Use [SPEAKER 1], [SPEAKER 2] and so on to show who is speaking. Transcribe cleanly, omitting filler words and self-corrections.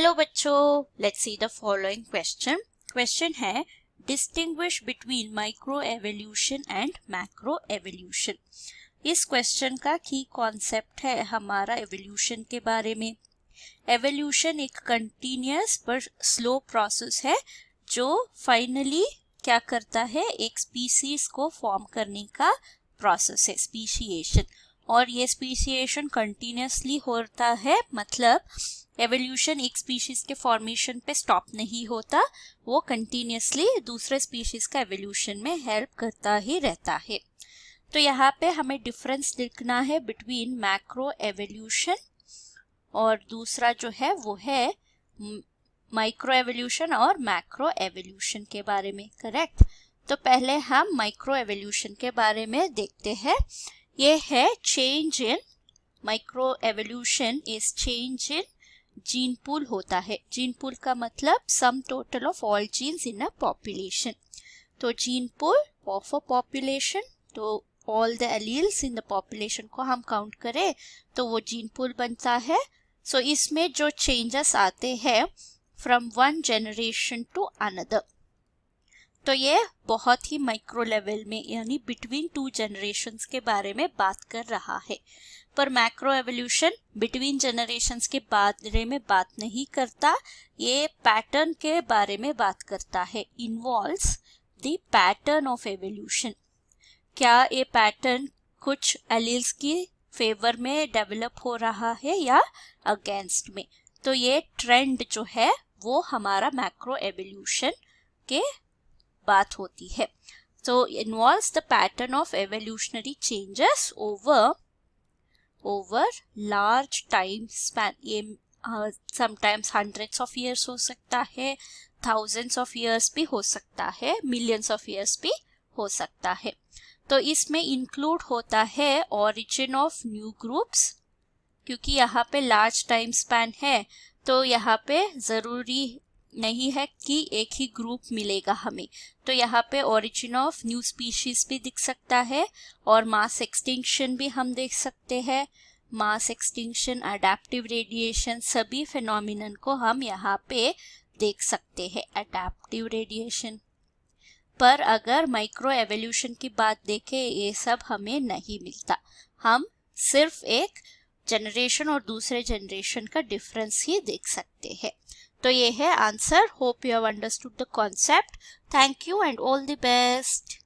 [SPEAKER 1] Hello बच्चों, let's see the following question. Question है distinguish between micro evolution and macro evolution. इस question का की कॉन्सेप्ट है हमारा एवोल्यूशन के बारे में। एवोल्यूशन एक कंटिन्यूअस पर स्लो प्रोसेस है जो फाइनली क्या करता है, एक स्पीसीज को फॉर्म करने का प्रोसेस है, स्पीशिएशन। और ये स्पीशिएशन कंटिन्यूअसली होता है, मतलब एवोल्यूशन एक स्पीशीज के फॉर्मेशन पे स्टॉप नहीं होता, वो कंटिन्यूअसली दूसरे स्पीशीज का एवोल्यूशन में हेल्प करता ही रहता है। तो यहाँ पे हमें डिफरेंस लिखना है बिटवीन मैक्रो एवोल्यूशन और दूसरा जो है वो है माइक्रो एवोल्यूशन और मैक्रो एवोल्यूशन के बारे में, करेक्ट। तो पहले हम माइक्रो एवोल्यूशन के बारे में देखते हैं। ये है change in micro evolution is change in gene pool होता है। जीन पूल का मतलब sum total of all genes in a population. तो gene pool of a population, तो all the alleles in the population को हम काउंट करें तो वो जीन पूल बनता है। सो इसमें जो चेंजेस आते हैं from one generation to another, तो ये बहुत ही माइक्रो लेवल में यानी बिटवीन टू जनरेशन्स के बारे में बात कर रहा है। पर मैक्रो एवोल्यूशन बिटवीन जनरेशन्स के बारे में बात नहीं करता, ये पैटर्न के बारे में बात करता है। Involves the pattern of evolution. क्या ये पैटर्न कुछ एलील्स की फेवर में डेवलप हो रहा है या अगेंस्ट में, तो ये ट्रेंड जो है वो हमारा मैक्रो एवोल्यूशन के बात होती है। So involves the pattern of evolutionary changes over large time span। ये sometimes hundreds of years हो सकता है, thousands of years भी हो सकता है, millions of years भी हो सकता है। तो इसमें इंक्लूड होता है origin of new groups, क्योंकि यहाँ पे large time span है तो यहाँ पे ज़रूरी नहीं है कि एक ही ग्रुप मिलेगा हमें। तो यहाँ पे ओरिजिन ऑफ न्यू स्पीशीज भी दिख सकता है और मास एक्सटिंक्शन भी हम देख सकते हैं। मास एक्सटिंक्शन, अडैप्टिव रेडिएशन, सभी फिनोमिनन को हम यहाँ पे देख सकते हैं। अडैप्टिव रेडिएशन पर अगर माइक्रो एवोल्यूशन की बात देखें, ये सब हमें नहीं मिलता। हम सिर्फ एक जनरेशन और दूसरे जनरेशन का डिफरेंस ही देख सकते हैं। तो ये है answer. Hope you have understood the concept. Thank you and all the best.